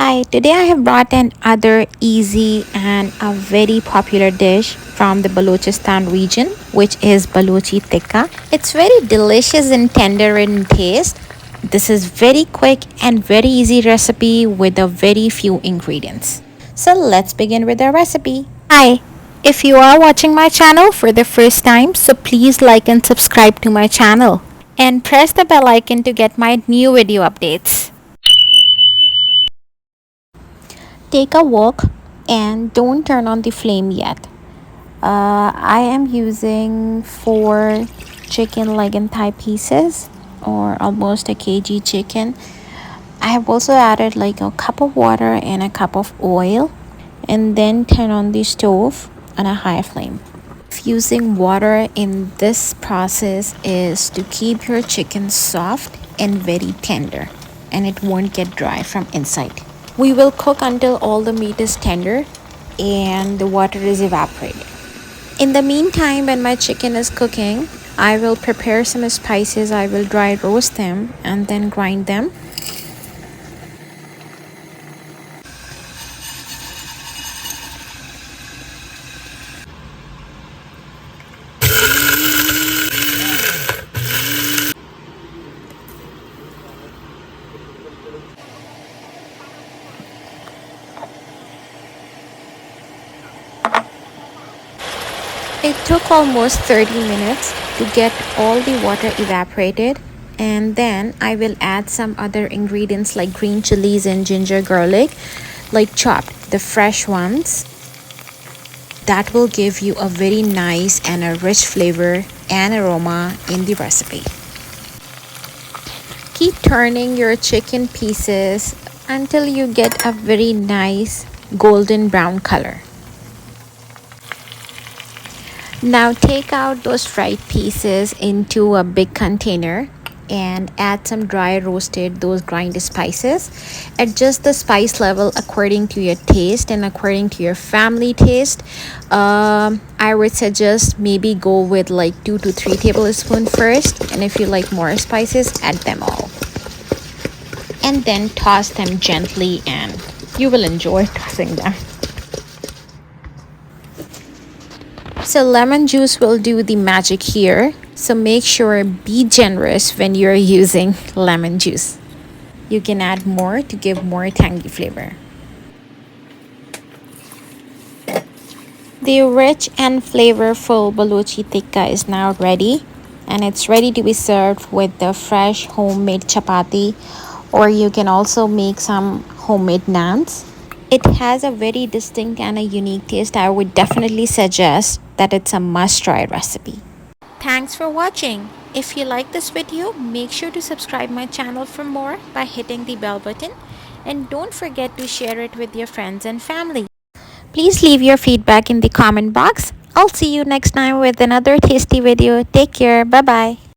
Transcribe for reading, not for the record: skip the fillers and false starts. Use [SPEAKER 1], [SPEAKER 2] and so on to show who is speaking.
[SPEAKER 1] Hi, today I have brought another easy and a very popular dish from the Balochistan region, which is Balochi Tikka. It's very delicious and tender in taste. This is very quick and very easy recipe with a very few ingredients. So let's begin with the recipe. Hi, if you are watching my channel for the first time, so please like and subscribe to my channel and press the bell icon to get my new video updates. Take a wok and don't turn on the flame yet. I am using 4 chicken leg and thigh pieces, or almost a kg chicken. I have also added like a cup of water and a cup of oil, and then turn on the stove on a high flame. Using water in this process is to keep your chicken soft and very tender, and it won't get dry from inside. We will cook until all the meat is tender and the water is evaporated. In the meantime, when my chicken is cooking, I will prepare some spices. I will dry roast them and then grind them. It took almost 30 minutes to get all the water evaporated, and then I will add some other ingredients like green chilies and ginger garlic, like chopped, the fresh ones. That will give you a very nice and a rich flavor and aroma in the recipe. Keep turning your chicken pieces until you get a very nice golden brown color. Now take out those fried pieces into a big container and add some dry roasted those grind spices. Adjust the spice level according to your taste and according to your family taste. I would suggest maybe go with like 2 to 3 tablespoons first, and if you like more spices, add them all. And then toss them gently and you will enjoy tossing them. So lemon juice will do the magic here. So make sure be generous when you're using lemon juice. You can add more to give more tangy flavor. The rich and flavorful Balochi Tikka is now ready, and it's ready to be served with the fresh homemade chapati, or you can also make some homemade naans. It has a very distinct and a unique taste. I would definitely suggest that it's a must-try recipe. Thanks for watching. If you like this video, make sure to subscribe my channel for more by hitting the bell button, and don't forget to share it with your friends and family. Please leave your feedback in the comment box. I'll see you next time with another tasty video. Take care. Bye-bye.